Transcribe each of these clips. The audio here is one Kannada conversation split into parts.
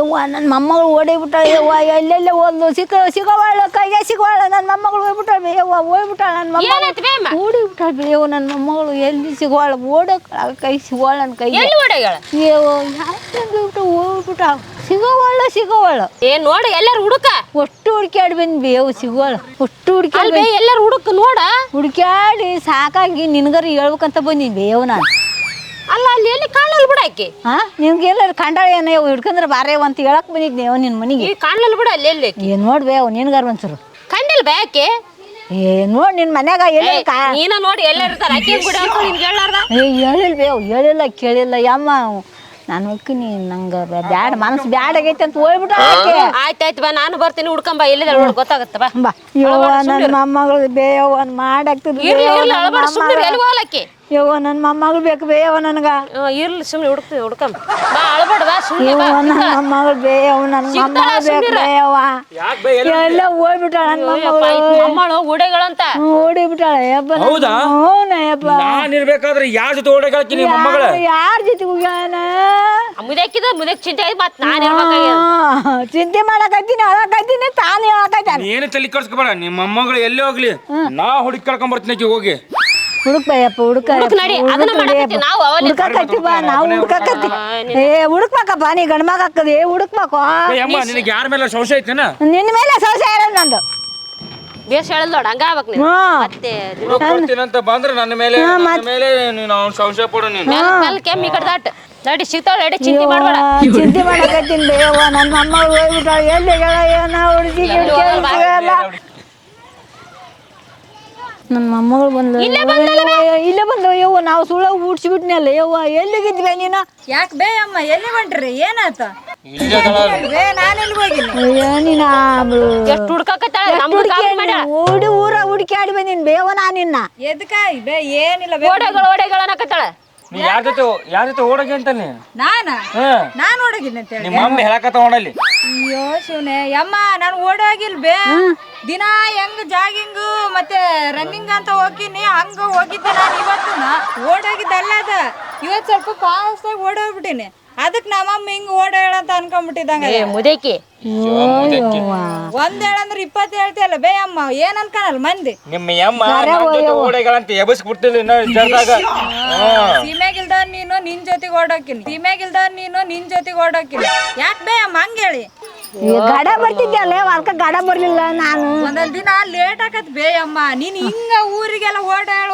ಯವ್ವ ನನ್ನ ಮೊಮ್ಮಗಳು ಓಡಿಬಿಟ್ಟಾಳೆ ಯವ್ವ ಎಲ್ಲೆಲ್ಲೇ ಓದ್ಲು ಸಿಗೋವಾಳ ಕೈಗೆ ಸಿಗೋವಾಳ ನನ್ನ ಮೊಮ್ಮಗಳು ಹೋಗ್ಬಿಟ್ಟಾಳೆ ಯವ್ವ ಹೋಗ್ಬಿಟ್ಟಾಳ ನನ್ನ ಮೊಮ್ಮಗಳು ಓಡಿಬಿಟ್ಟಾಳೆ ಯವ್ವ ನನ್ನ ಮೊಮ್ಮಗಳು ಎಲ್ಲಿ ಸಿಗೋವಾಳ ಓಡೋಕ್ಕಾಳ ಕೈ ಸಿಗೋವಾಳ ನನ್ನ ಕೈ ಯವ್ವ ಯಾಕೆ ಹೋಗ್ಬಿಟ್ಟಾಳ ಸಿಗೋವಾಳ ಏನ್ ನೋಡ ಎಲ್ಲಾರು ಹುಡುಕ ಒಟ್ಟು ಹುಡುಕ್ಯಾಡಿ ಬಂದ್ವಿ ಯವ್ವ ಸಿಗೋವಾಳ ಒಟ್ಟು ಹುಡುಕ್ಯಾಡಿ ಎಲ್ಲಾರು ಹುಡುಕ ನೋಡ ಹುಡುಕ್ಯಾಡಿ ಸಾಕಾಗಿ ನಿನ್ಗಾರ ಹೇಳ್ಬೇಕಂತ ಬಂದಿದ್ವಿ ಯವ್ವ ನಾನು ಅಲ್ಲ ಅಲ್ಲಿ ಎಲ್ಲಿ ಕಾಣಲ್ಲ ಬಿಡ ಆಕೆ ನಿಮ್ಗೆ ಎಲ್ಲಾರು ಕಂಡಾಳ ಏನೋ ಹಿಡ್ಕಂದ್ರೆ ಬಾರೇವ ಅಂತ ಹೇಳಕ್ ಬಂದಿದ್ನಿ ಅವ್ ನಿನ್ ಮನಿಗೆ ಕಾಣಲ್ಲ ಬಿಡ ಅಲ್ಲಿ ಎಲ್ಲಿ ಏನ್ ನೋಡ್ಬೇ ಅವ್ ನಿನ್ಗಾರ ಒಂದ್ಸರು ಕಂಡಿಲ್ ಬ್ಯಾಕೆ ನೋಡ್ ನಿನ್ ಮನ್ಯಾಗ ನೀನ ನೋಡಿ ಎಲ್ಲ ಇರ್ತಾರ ಆಕೆ ಕೂಡ ಹೇಳಿಲ್ಲ ಕೇಳಿಲ್ಲ ಯಮ್ಮ ನಾನು ಹೋಗ್ತೀನಿ ನಂಗ ಬ್ಯಾಡ ಮನಸ್ಸು ಬ್ಯಾಡ ಆಗೈತೆ ಅಂತ ಹೋಗ್ಬಿಟ್ಟ ಆಯ್ತಾಯ್ತು ಬಾ ನಾನು ಬರ್ತೀನಿ ಹುಡ್ಕೊಂಬ ಎಲ್ಲಿದ ಗೊತ್ತಾಗತ್ತ ಬಾ ಯವ್ವ ನನ್ನ ಮೊಮ್ಮಗಳು ಬೇಯವ್ವ ಮಾಡಾಕ್ತದ ಯವ್ವ ನನ್ನ ಮೊಮ್ಮಗಳು ಬೇಕು ಬೇಯವ್ವ ನನಗ ಇರ್ಲಿ ಸುಮ್ನೆ ಹುಡ್ಕೊಂಬ ಬಾ ಅಳಬೇಡ ಬಾ ಸುಮ್ನೆ ನನ್ನ ಮೊಮ್ಮಗಳು ಬೇಯವ್ವ ನನ್ನ ಮೊಮ್ಮಗಳು ಬೇಕು ಬೇಯವ್ವ ಎಲ್ಲ ಹೋಗ್ಬಿಟ್ಟಾಳ ನನ್ನ ಮೊಮ್ಮಗಳು ಓಡೆಗಳಂತ ಓಡಿಬಿಟ್ಟಾಳೆ ಯಪ್ಪ ಹೌದಾ ನಾನು ಇರ್ಬೇಕಾದ್ರೆ ಯಾರ ಜೊತೆ ಓಡಾಕಿ ನಿಮ್ಮ ಮೊಮ್ಮಗಳ ಯಾರ ಜೊತೆ ಹೋಗ್ಯಾನ ಮುದಕ್ಕಿದ ಮುದಕ್ ಚಿಂತೆ ಆಯ್ತು ಮತ್ ನಾನು ಹೇಳ್ಬೇಕಾಗ್ಯದ ಚಿಂತೆ ಮಾಡಕತ್ತೀನಿ ಅಳಕತ್ತೀನಿ ತಾನು ಹೇಳಕತ್ತಾನ ಏನು ತಲೆ ಕರ್ಸ್ಕೊಬೇಡ ನಿಮ್ಮ ಮೊಮ್ಮಗಳು ಎಲ್ಲಿ ಹೋಗ್ಲಿ ನಾ ಹುಡುಕಿ ಕರ್ಕೊಂಡ್ ಬರ್ತೀನಿ ಹೋಗಿ ಹುಡುಕ್ಬಯ್ಯಪ್ಪ ಹುಡುಕಕತ್ತಿ ಬಾ ನಾವು ಹುಡುಕಕತ್ತಿ ಹುಡುಕ್ಬೇಕಪ್ಪ ನೀ ಗಂಡ ಮಗ ಹಾಕದಿ ಹುಡುಕ್ಬೇಕು ನಿನಗೆ ಯಾರ ಮೇಲೆ ಸಂಶಯ ಐತೆನ ನಿನ್ನ ಮೇಲೆ ಸಂಶಯ ಇರೋದು ನಂದು ಬೇಸ್ ಹೇಳಲ್ ನೋಡ ಹಂಗ ಆಗ್ಬೇಕು ನೀನು ಮತ್ತೆ ಕೊಡ್ತೀನಂತ ಬಂದ್ರೆ ನನ್ನ ಮೇಲೆ ನೀನು ಅವ್ನು ಸಂಶಯ ಪಡು ನೀನು ಮೇಲೆ ಕೆಮ್ಮಿ ಕಡೆ ದಾಟ್ ನಡಿ ಸಿಗ್ತಾಳೆ ನಡಿ ಚಿಂತೆ ಮಾಡಬೇಡ ಚಿಂತೆ ಮಾಡಕತ್ತೀನಿ ಬೇಯವ್ವ ನನ್ನ ಮೊಮ್ಮಗಳು ಹೋಗ್ಬಿಟ್ಟಾಳೆ ಎಲ್ಲಿ ಏನ ಹುಡುಗಿ ನನ್ನ ಮೊಮ್ಮಗಳು ಇಲ್ಲೇ ಬಂದವ ಯವ್ವ ನಾವು ಸುಳ್ಳ ಊಡ್ಸಿಬಿಟ್ನಲ್ಲ ಯವ್ವ ಎಲ್ಲಿಗಿದ್ವಿ ನೀನು ಯಾಕೆ ಬೇಯಮ್ಮ ಎಲ್ಲಿ ಹೊಂಟ್ರಿ ಏನಾಯ್ತು ನಾನೆಲ್ಲಿ ಹೋಗಿನಿ ಎಷ್ಟು ಹುಡ್ಕಾಕತ್ತಾಳ ಓಡಿ ಊರ ಹುಡುಕ್ಯಾಡಿ ಬಂದಿನಿ ಬೇವ ನಾನಿನ್ನ ಎದಕ್ಕ ಬೇ ಏನಿಲ್ಲ ಓಡೆಗಳು ಅನ್ನಕತ್ತಾಳ ನೀ ಯಾರ ಜೊತೆ ಓಡೋಗಿ ಅಂತ ನಾನ್ ಓಡೋಗಿದ್ದೆ ಅಂತ ಹೇಳಿ ನಿಮ್ಮ ಅಮ್ಮ ಹೇಳಕತ್ತ ಓಡಲ್ಲಿ ಅಯ್ಯೋ ಶಿವನೆ ಯಮ್ಮ ನಾನು ಓಡೋಗಿಲ್ ಬೇ ದಿನ ಹೆಂಗ್ ಜಾಗಿಂಗ್ ಮತ್ತೆ ರನ್ನಿಂಗ್ ಅಂತ ಹೋಗಿನಿ ಹಂಗ ಹೋಗಿದ್ದೆ ನಾನು ಇವತ್ತು ಓಡೋಗಿದ್ದಲ್ಲ ಅದ ಇವತ್ತು ಸ್ವಲ್ಪ ಫಾಸ್ಟ್ ಆಗಿ ಓಡೋಗ್ಬಿಟ್ಟಿನಿ ಅದಕ್ಕೆ ನಮ್ಮಮ್ಮ ಹಿಂಗ್ ಓಡಾಡಂತ ಅನ್ಕೊಂಡ್ಬಿಟ್ಟಿದಂಗ ಮುದಕಿ ಒಂದ್ ಹೇಳಂದ್ರ 20 ಹೇಳ್ತಿಯಲ್ಲ ಬೇ ಅಮ್ಮ ಏನ್ ಅನ್ಕನಲ್ಲ ಮಂದಿ ನಿಮ್ಮ ಅಮ್ಮ ಓಡಗಳಂತ ಎಬಸ್ಬಿಡ್ತಿಲ್ಲ ಸೀಮೆಗಿಲ್ದ ನೀನು ನಿನ್ ಜೊತೆಗೆ ಓಡೋಕಿನಿ ಯಾಕೆ ಬೇ ಅಮ್ಮ ಹಂಗ ಹೇಳಿ ಗಡ ಬರ್ತಿದ್ಯಲ್ಲ ಅದಕ್ಕೆ ಗಡ ಬರ್ಲಿಲ್ಲ ನಾನು ಒಂದೊಂದ್ ದಿನ ಲೇಟ್ ಆಕತ್ ಬೇ ಅಮ್ಮ ನೀನ್ ಹಿಂಗ ಊರಿಗೆಲ್ಲ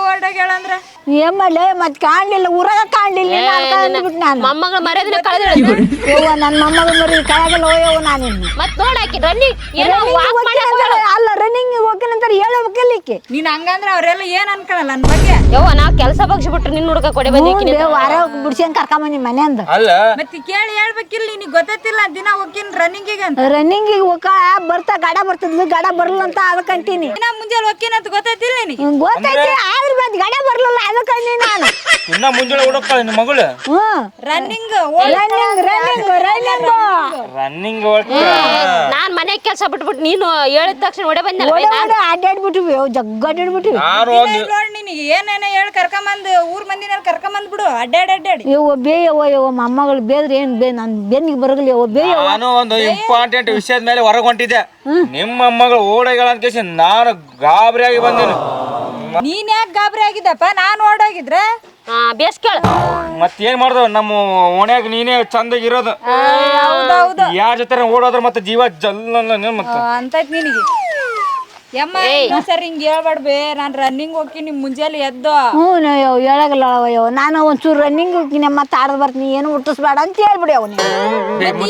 ಓಡಾಗೇಳಂದ್ರ ಏನ್ ಮಾಡ್ಲಿ ಮತ್ ಕಾಣ್ಲಿಲ್ಲ ಊರಾಗ ಕಾಣ್ಲಿಲ್ಲ ಅಂದ್ಬಿಟ್ಟು ನಾನು ಮೊಮ್ಮಗಳ ಮರ್ಯಾದಿನ ಯವ್ವ ನನ್ನ ಮೊಮ್ಮಗಳು ಮರಿ ಕಳೆಗಲ್ಲ ಹೋಯವ್ವ ನಾನು ಮತ್ ನೋಡಾಕಿ ರನ್ನಿಂಗ್ ಅಲ್ಲ ರನ್ನಿಂಗ್ ಹೋಗ್ತಾನಂತಾರೆ ಹೇಳಬೇಕಲ್ಲಿಕ್ಕೆ ನೀನ್ ಹಂಗಂದ್ರ ಅವ್ರೆಲ್ಲ ಏನ್ ಅನ್ಕನಲ್ಲ ನನ್ ಬಗ್ಗೆ ಯವ್ವ ನಾ ಕೆಲಸ ಬಗ್ಸಿಬಿಟ್ರೆ ನಿನ್ನ ಹುಡುಕ ಕೊಡೆ ಬಂದಿ ವಾರ ಬಿಡ್ಸ್ಕೊಂಡ್ ಕರ್ಕೊಂಬಂದಿ ಮನೆ ಅಂದ ಅಲ್ಲ ಮತ್ತೆ ಕೇಳಿ ಹೇಳ್ಬೇಕಿಲ್ಲ ನಿನಗೆ ಗೊತ್ತಿಲ್ಲ ದಿನ ಹೋಗಿನ್ ರನ್ನಿಂಗಿಗೆ ಅಂತ ರನ್ನಿಂಗಿಗೆ ಹೋಗ ಬರ್ತಾ ಗಡ ಬರ್ತದ್ಲು ಗಡ ಬರಲ್ಲ ಅಂತ ಅದಕ್ಕಂತೀನಿ ದಿನ ಮುಂಜಾನೆ ಹೋಗಿನ ಅಂತ ಗೊತ್ತಿಲ್ಲ ನಿನಗೆ ಗೊತ್ತೈತಿ ಆದ್ರೆ ಮತ್ತೆ ಗಡ ಬರಲಿಲ್ಲ ಅದಕ್ಕಂದಿ ನಾನು ಇನ್ನ ಮುಂಜಾನೆ ಓಡೋಕ್ಕಾಳ ನಿಮ್ಮ ಮಗಳು ರನ್ನಿಂಗ್ ರನ್ನಿಂಗ್ ನಾನ್ ಮನೆ ಕೆಲಸ ಬಿಟ್ಬಿಟ್ಟು ನೀನು ಹೇಳಿದ ತಕ್ಷಣ ಒಡೆ ಬಂದ ಅಡ್ಡಾಡ್ಬಿಟ್ಟಿವಿ ಜಗ್ಗಡ್ಬಿಟ್ಟಿವಿ ನೋಡಿ ನಿನಗೆ ಏನೇನ ಹೇಳಿ ಕರ್ಕೊಂಬಂದ್ ಊರ್ ಮಂದಿನ ಕರ್ಕೊಂಬಂದ್ ಬಿಡು ಅಡ್ಡಾಡಿ ಯವ್ವ ಬೇಯವ್ವ ಮೊಮ್ಮಗಳು ಬೇದ್ರೆ ಏನ್ ಬೇ ನನ್ ಬೆನ್ನಿಗೆ ಬರಗಲಿ ಯವ್ವ ಬೇಯವ್ವ ನಾನು ಒಂದು ಇಂಪಾರ್ಟೆಂಟ್ ವಿಷಯದ ಮೇಲೆ ಹೊರಗೆ ಹೊಂಟಿದ್ದೆ ನಿಮ್ಮ ಮೊಮ್ಮಗಳು ಓಡಗಳ ಅಂತ ಕೇಸಿ ನಾನು ಗಾಬರಿಯಾಗಿ ಬಂದೇನು ನೀನ್ ಯಾಕೆ ಗಾಬರಿ ಆಗಿದ್ದಪ್ಪ ನಾನ್ ಓಡೋಗಿದ್ರೆ ಬೇಸ್ ಕೇಳ ಮತ್ತೇನ್ ಮಾಡ್ದ ನಮ್ಮ ಓಣ್ಯಾಗ ನೀನೇ ಚಂದಾಗಿರೋದು ಯಾರ ಜೊತೆ ಓಡೋದ್ರ ಮತ್ತೆ ಜೀವ ಜಲ್ಲ ಮತ್ತೆ ಅಂತೈತ್ ನಿನಗೆ ಯಮ್ಮ ಸರ್ ಹಿಂಗ್ ಹೇಳ್ಬಾಡ್ಬೇ ನಾನ್ ರನ್ನಿಂಗ್ ಹೋಗ್ತೀನಿ ಮುಂಜಾನೆ ಎದ್ದು ಹೇಳಗಲ್ಲ ನಾನು ಒಂಚೂರು ರನ್ನಿಂಗ್ ಹೋಗ್ತೀನಿ ಮತ್ತೆ ಆಡದ್ ಬರ್ತೀನಿ ಏನು ಹುಟ್ಟಿಸ್ಬೇಡ ಅಂತ ಹೇಳ್ಬಿಡಿ ಅವನು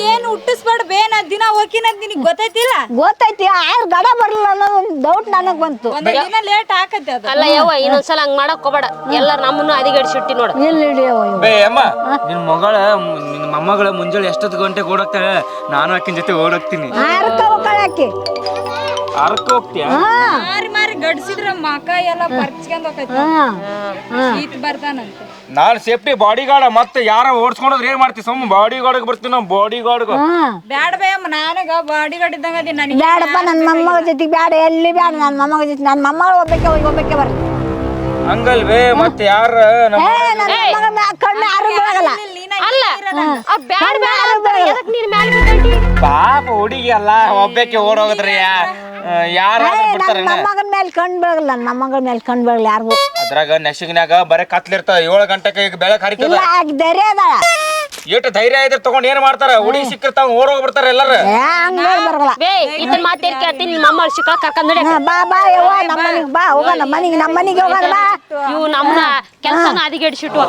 ಏನು ಹುಟ್ಟಿಸ್ಬೇಡ ಬೇ ನಾ ದಿನ ಹೋಗ್ತೀನಿ ಅಂತ ನಿನಗೆ ಗೊತ್ತೈತಿಲ್ಲ ಗೊತ್ತೈತಿ ಆದ್ರೆ ಗಡ ಬರಲ್ಲ ಅನ್ನೋದು ಒಂದು ಡೌಟ್ ನನಗ್ ಬಂತು ಒಂದ್ ದಿನ ಲೇಟ್ ಆಕತ್ತೆ ಅದು ಅಲ್ಲ ಯವ್ವ ಇನ್ನೊಂದ್ಸಲ ಹಂಗ್ ಮಾಡಕ್ ಹೋಗ್ಬೇಡ ಎಲ್ಲಾರು ನಮ್ಮನ್ನು ಅದಿಗಡಿಸಿಟ್ಟಿ ನೋಡು ಇಲ್ಲಿ ಬೇ ಅಮ್ಮ ನಿನ್ ಮೊಮ್ಮಗಳ ಮುಂಜಾನೆ ಎಷ್ಟೊತ್ತು ಗಂಟೆಗೆ ಓಡೋಗ್ತಾಳೆ ನಾನು ಆಕಿನ ಜೊತೆ ಓಡೋಗ್ತೀನಿ ಅರ್ಕ ಹೋಗ್ತೀಯ ಮಾರಿ ಗಡ್ಸಿದ್ರ ಮಕ ಎಲ್ಲ ಪರ್ಚ್ಕೊಂಡ್ ಹೋಗೈತಿ ಶೀತ ಬರ್ತಾನಂತೆ ನಾನು ಸೇಫ್ಟಿ ಬಾಡಿ ಗಾರ್ಡ್ ಮತ್ತೆ ಯಾರ ಓಡಿಸ್ಕೊಂಡ್ರೆ ಏನ್ ಮಾಡ್ತೀವಿ ಸುಮ್ಮ ಬಾಡಿ ಗಾರ್ಡ್ ಬರ್ತೀನಿ ನಾವು ಬಾಡಿ ಗಾರ್ಡ್ ಬ್ಯಾಡ ಬೇ ಅಮ್ಮ ನಾನಾಗ ಬಾಡಿ ಗಾರ್ಡ್ ಇದ್ದಂಗ ಅದಿ ನನಗೆ ಬ್ಯಾಡಪ್ಪ ನನ್ನ ಮೊಮ್ಮಗಳ ಜೊತೆಗೆ ಬ್ಯಾಡ ಎಲ್ಲಿ ಬ್ಯಾಡ ನನ್ನ ಮೊಮ್ಮಗಳ ಜೊತೆ ನನ್ನ ಮೊಮ್ಮಗಳು ಒಬ್ಬಕ್ಕೆ ಬರ್ರಿ ಹಂಗಲ್ವೇ ಮತ್ತೆ ಯಾರ ಕಣ್ಣು ಯಾರು ಬರಲ್ಲ ಅಲ್ಲ ಬ್ಯಾಡ ಬ್ಯಾಡ ಎದಕ್ ನೀನ್ ಮ್ಯಾಲ ಬಿಟ್ಟೈತಿ ಪಾಪ ಹುಡುಗಿ ಅಲ್ಲ ಒಬ್ಬಕ್ಕೆ ಓಡೋಗದ್ರಿ ಯಾರ ಬಿಡ್ತಾರ ನಮ್ಮ ಮಗನ ಮೇಲೆ ಕಣ್ ಬೆಳಗಲ್ಲ ನನ್ನ ಮೊಮ್ಮಗಳ ಮೇಲೆ ಕಣ್ ಬೆಳಗಲ್ಲ ಯಾರಿಗೂ ಅದ್ರಾಗ ನೆಶಿಗ್ನಾಗ ಬರೀ ಕತ್ಲಿರ್ತಾವ 7 ಗಂಟೆಗೆ ಈಗ ಬೆಳಕ್ ಹರಿತದ ಇಲ್ಲ ಧೈರ್ಯ ಅದಾಳ ಎಷ್ಟು ಧೈರ್ಯ ಇದ್ರೆ ತಗೊಂಡ್ ಏನ್ ಮಾಡ್ತಾರ ಹುಡುಗಿ ಸಿಕ್ಕಿರ್ತಾವ ಓಡೋಗ್ ಬಿಡ್ತಾರ ಎಲ್ಲಾರ ಹಂಗ ಬರಲ್ಲ ಬೇ ಇದನ್ನ ಮಾತೇರ್ ಕೇಳ್ತೀನಿ ನಿಮ್ಮ ಅಮ್ಮ ಸಿಕ್ಕ ಕರ್ಕೊಂಡ್ ನಡಿ ಬಾ ಬಾ ಯವ್ವ ನಮ್ಮ ಮನೆಗೆ ಬಾ ಹೋಗೋಣ ನಮ್ಮ ಮನೆಗೆ ಹೋಗೋಣ ಬಾ ಇವು ನಮ್ಮನ್ನ ಕೆಲಸನ ಅದಿಗೆಡಿಸಿಟ್ಟು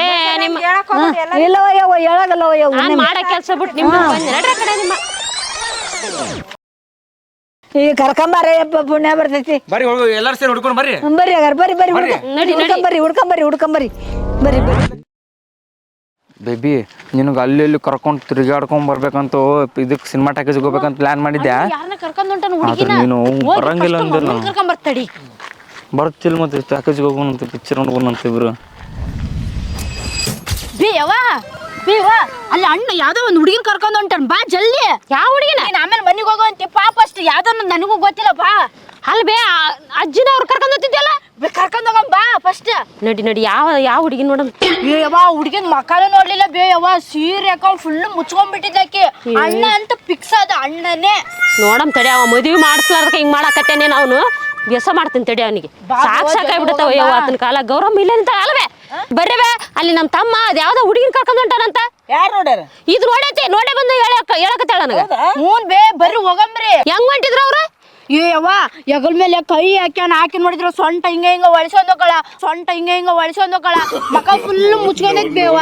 ಏ ನಿಮ್ಮ ಇಲ್ಲವ ಯವ್ವ ಹೇಳಗಲ್ಲವ ಯವ್ವ ನಾನ್ ಮಾಡೋ ಕೆಲಸ ಬಿಟ್ಟು ನಿಮ್ಮ ಬಂದೆ ನಡ್ರ ಕಡೆ ನಿಮ್ಮ ಈಗ ಕರ್ಕೊಂಬಾರ ಪುಣ್ಯ ಬರ್ತೈತಿ ಬರ್ರಿ ಎಲ್ಲಾರು ಸೇರಿ ಹುಡ್ಕೊಂಡು ಬರ್ರಿ ಬರ್ರಿ ಹಾಗಾರ ಬರ್ರಿ ಹುಡ್ಕೊಂಬರ್ರಿ ಬರ್ರಿ ಬೇಬಿ ನಿನಗೆ ಅಲ್ಲಿ ಇಲ್ಲಿ ಕರ್ಕೊಂಡು ತಿರುಗಾಡ್ಕೊಂಡ್ ಬರ್ಬೇಕಂತ ಇದಕ್ಕೆ ಸಿನಿಮಾ ಟಾಕೀಸ್ ಹೋಗ್ಬೇಕಂತ ಪ್ಲಾನ್ ಮಾಡಿದ್ಯಾ ಯಾರನ್ನ ಕರ್ಕೊಂಡ್ ಹೊಂಟಾನ ಆದ್ರೆ ಹುಡುಗಿನ ನೀನು ಬರಂಗಿಲ್ಲ ಅಂದಿಲ್ಲ ಕರ್ಕೊಂಡ್ ಬರ್ತಡಿ ಬರ್ತಿಲ್ಲ ಮತ್ತೆ ಟಾಕೀಸ್ಗೆ ಹೋಗೋಣಂತ ಪಿಕ್ಚರ್ ನೋಡ್ಕೊಂಡಂತ ಇಬ್ರು ಬೇವ ಅಲ್ಲಿ ಅಣ್ಣ ಯಾವ್ದೋ ಒಂದು ಹುಡುಗಿನ ಕರ್ಕೊಂಡ್ ಹೊಂಟಾನ ಬಾ ಜಲ್ದಿ ಯಾವ ಹುಡುಗಿನ ಆಮೇಲೆ ಮನೆಗೆ ಹೋಗುವಂತೆ ಪಾಪ ಅಷ್ಟು ಯಾವ್ದೋ ನನಗೂ ಗೊತ್ತಿಲ್ಲ ಬಾ ಅಲ್ಲ ಬೇ ಅಜ್ಜಿನ ಅವ್ರು ಕರ್ಕೊಂಡ್ ಹೋಗ್ತಿದ್ಯಲ್ಲ ಕರ್ಕೊಂಡ್ ಹೋಗಂ ಬಾ ಫಸ್ಟ್ ನಡಿ ಯಾವ ಹುಡುಗಿ ನೋಡಮ್ ಯವ್ವ ಹುಡುಗಿನ ಮಕ್ಕಳು ನೋಡ್ಲಿಲ್ಲ ಬೇ ಯವ್ವ ಸೀರೆ ಹಾಕೊಂಡ್ ಫುಲ್ ಮುಚ್ಕೊಂಡ್ಬಿಟ್ಟಿದ್ದಕ್ಕೆ ಅಣ್ಣ ಅಂತ ಫಿಕ್ಸ್ ಆದ ಅಣ್ಣನೇ ನೋಡಮ್ ತಡಿ ಅವ ಮದುವೆ ಮಾಡಿಸ್ಲಾರ್ದಕ್ಕ ಹಿಂಗ್ ಮಾಡಾಕತ್ತೇನೆ ಅವನು ವ್ಯಸ ಮಾಡ್ತೀನಿ ತಡಿ ಅವನಿಗೆ ಸಾಕಾಗ್ಬಿಡ್ತಾವ ಯವ್ವ ಆತನ ಕಾಲ ಗೌರವ ಇಲ್ಲ ಅಂತ ಅಲ್ವೇ ಬರ್ರಿ ಬೇ ಅಲ್ಲಿ ನಮ್ಮ ತಮ್ಮ ಅದ್ ಯಾವ್ದೋ ಹುಡುಗಿನ ಕರ್ಕೊಂಡ್ ಹೊಂಟಾನಂತ ಯಾರು ನೋಡ್ಯಾರ ಇದು ನೋಡೇ ಬಂದು ಹೇಳಕತ್ತಾಳ ನನಗ ಹ್ಞೂನ್ ಬೇ ಬರ್ರಿ ಹೋಗಂಬ್ರಿ ಹೆಂಗ್ ಹೊಂಟಿದ್ರ ಅವ್ರು ಯವ್ವ ಹೆಗಲ್ ಮೇಲೆ ಕೈ ಹಾಕಿ ನೋಡಿದ್ರ ಸೊಂಟ ಹಿಂಗ ಒಳಸೊಂದೋಕಳ ಮಕ್ಕ ಫುಲ್ ಮುಚ್ಕೊಂಡೈತ್ ಬೇವ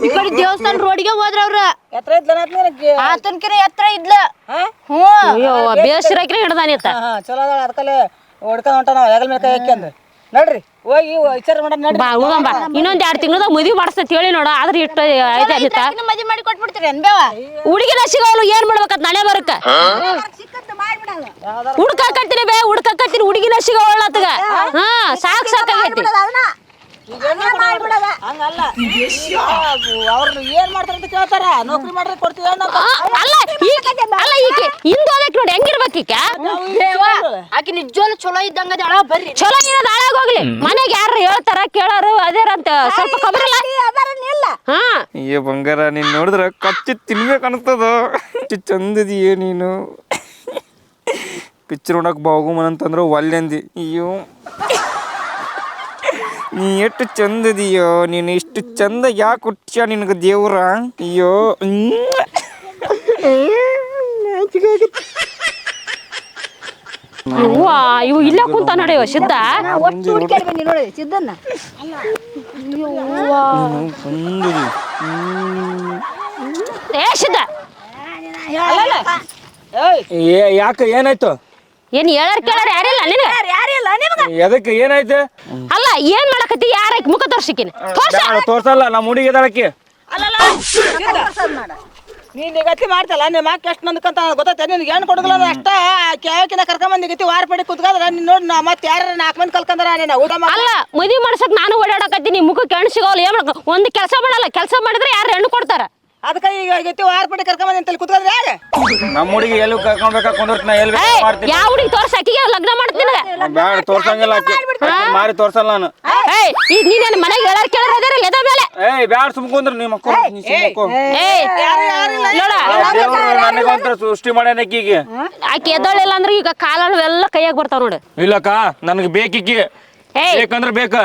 ಈ ಕಡೆ ದೇವಸ್ಥಾನ ರೋಡ್ಗೆ ಹೋದ್ರ ಅವ್ರ ಎತ್ರ ಇದ್ಲ ಆತನ್ಕಿರ ಎತ್ರ ಇದ್ಲ ಅಯ್ಯೋ ಬೇಸರಾಕ್ರೆ ಹಿಡ್ದಾನಿತ್ತ ಚಲೋ ಅದಾಳ ಅದಕ್ಕಲೆ ಹೊಡ್ಕೊಂಡ್ ಹೊಂಟ ನಾವು ಹೆಗಲ್ ಮೇಲೆ ಕೈ ಹಾಕ್ಯಂದು ನಡ್ರಿ ಹೋಗಿ ವಿಚಾರ ಮಾಡೋಣ ನಡ್ರಿ ಬಾ ಹೋಗಂಬ ಇನ್ನೊಂದ್ 2 ತಿಂಗಳದಾಗ ಮದುವೆ ಮಾಡಿಸ್ತೈತಿ ಹೇಳಿ ನೋಡ ಆದ್ರೆ ಇಟ್ಟು ಐತೆ ಅನಿತ ಮದ್ವೆ ಮಾಡಿ ಕೊಟ್ಬಿಡ್ತೀರಿ ಅನ್ಬೇವ ಹುಡುಗಿನ ಸಿಗೋಲು ಏನ್ ಮಾಡ್ಬೇಕತ್ ನಾಳೆ ಬರಕ ಹುಡ್ಕಾಕತ್ತೀನಿ ಬೇ ಹುಡ್ಕಾಕತ್ತೀನಿ ಹುಡುಗಿನ ಸಿಗೋಳತ್ತಗ ಹಾ ಸಾಕಾಗೈತಿ ಹಂಗಲ್ಲ ಅವ್ರನ್ನ ಏನ್ ಮಾಡ್ತಾರ ಅಂತ ಕೇಳ್ತಾರ ನೌಕರಿ ಮಾಡ್ರೆ ಕೊಡ್ತೀವಿ ಅಲ್ಲ ಈಕೆ ಹಿಂದ್ ಹೋದಕ್ ನೋಡಿ ಹೆಂಗಿರ್ಬೇಕು ಈಕೆ ಆಕಿ ನಿಜವಾಗ್ಲೂ ಚಲೋ ಇದ್ದಂಗ ಬರ್ರಿ ಚಲೋ ಇರೋದ್ ಹಾಳಾಗ್ ಹೋಗ್ಲಿ ಮನೆಗೆ ಯಾರು ಹೇಳ್ತಾರ ಕೇಳಾರು ಅದೇರಂತ ಸ್ವಲ್ಪ ಖಬರಲ್ಲ ಹಾ ಅಯ್ಯೋ ಬಂಗಾರ ನೀನ್ ನೋಡಿದ್ರ ಕಚ್ಚಿ ತಿನ್ಬೇಕು ಅನಿಸ್ತದ ಚಂದದಿಯೇ ನೀನು ಪಿಕ್ಚರ್ ನೋಡಕ್ ಬಾಗುಮನಂತಂದ್ರ ಒಲ್ಲೆಂದಿ ಅಯ್ಯೋ ನೀ ಎಷ್ಟು ಚಂದದಿಯೋ ನೀನು ಇಷ್ಟು ಚಂದ ಯಾಕೆ ಹುಟ್ಟ್ಯ ನಿನಗೆ ದೇವ್ರ ಅಯ್ಯೋ ಇವು ಇಲ್ಲ ಕುಂತ ನಡೆಯುವ ಸಿದ್ಧ ಒಟ್ಟು ಹುಡುಕ್ಯಾರ ಬನ್ನಿ ನೋಡಿ ಸಿದ್ದನ್ನ ಏ ಸಿದ್ಧ ಯಾಕೆ ಏನಾಯ್ತು ಏನ್ ಹೇಳಾರ ಕೇಳಾರ ಯಾರಿಲ್ಲ ನಿನಗ ಎದಕ್ಕೆ ಏನಾಯ್ತು ಅಲ್ಲ ಏನ್ ಮಾಡಕತ್ತಿ ಯಾರ ಮುಖ ತೋರ್ಸಿಕಿನ ತೋರ್ಸಲ್ಲ ನಮ್ಮ ಹುಡುಗಿ ಎದಳಕ್ಕೆ ನೀನ್ ನಿಗತಿ ಮಾಡ್ತಲ್ಲ ನಿಮ್ಮ ಅಕ್ಕ ಎಷ್ಟು ನಂದ್ಕಂತ ಗೊತ್ತೈತೆ ನಿನ್ಗೆ ಹೆಣ್ಣು ಕೊಡಗಲ್ಲ ಅಷ್ಟ ಕ್ಯಾವಕಿನ ಕರ್ಕೊಂಬಂದ್ ನಿಗತಿ ವಾರ ಪಡಿ ಕುತ್ಕಂದ್ರ ನೀನ್ ನೋಡಿ ನಾ ಮತ್ತೆ ಯಾರ 4 ಮಂದಿ ಕಲ್ಕಂದ್ರ ನೀನ ಊಟ ಅಲ್ಲ ಮದುವೆ ಮಾಡ್ಸಕ್ ನಾನು ಓಡಾಡಕತ್ತೀನಿ ಮುಖಕ್ಕೆ ಹೆಣ್ಣು ಸಿಗೋಲ್ಲ ಏನ್ ಒಂದು ಕೆಲಸ ಮಾಡಲ್ಲ ಕೆಲಸ ಮಾಡಿದ್ರೆ ಯಾರು ಹೆಣ್ಣು ಕೊಡ್ತಾರ ಅದಕ್ಕೆ ಈಗ ಗತಿ ವಾರ ಪಡಿ ಕರ್ಕೊಂಬಂದ್ ಅಂತ ಕುತ್ಕಂದ್ರ ಯಾರ ನಮ್ಮ ಹುಡುಗಿ ಎಲ್ಲಿ ಕರ್ಕೊಂಡ್ಬೇಕಾ ಎಲ್ಲಿ ಮಾಡ್ತೀನಿ ಯಾವ ಹುಡುಗಿ ತೋರ್ಸ ಅಕ್ಕಿಗೆ ಲಗ್ನ ಮಾಡ್ತೀನಿ ಬ್ಯಾಡ ತೋರ್ಸಂಗಿಲ್ಲ ಮಾರಿ ತೋರ್ಸಲ್ಲ ನಾನು ನೀನೇನು ಮನೆಗೆ ಹೇಳಾರ ಕೇಳಾರ ಅದಾರ ಎದ ಮೇಲೆ ಬ್ಯಾಡ ಸುಮ್ಕೊಂಡ್ರ ನಿಮ್ಮ ಮಕ್ಕಳು ನನಗಂತ ಸೃಷ್ಟಿ ಮಾಡ್ಯಾನ ಅಕ್ಕಿಗೆ ಆಕಿ ಎದ್ದಳಿಲ್ಲ ಅಂದ್ರೆ ಈಗ ಕಾಲಳು ಎಲ್ಲ ಕೈಯಾಗ ಬರ್ತಾವ ನೋಡು ಇಲ್ಲಕ್ಕ ನನಗೆ ಬೇಕಿಕ್ಕಿ ಬೇಕಂದ್ರೆ ಬೇಕ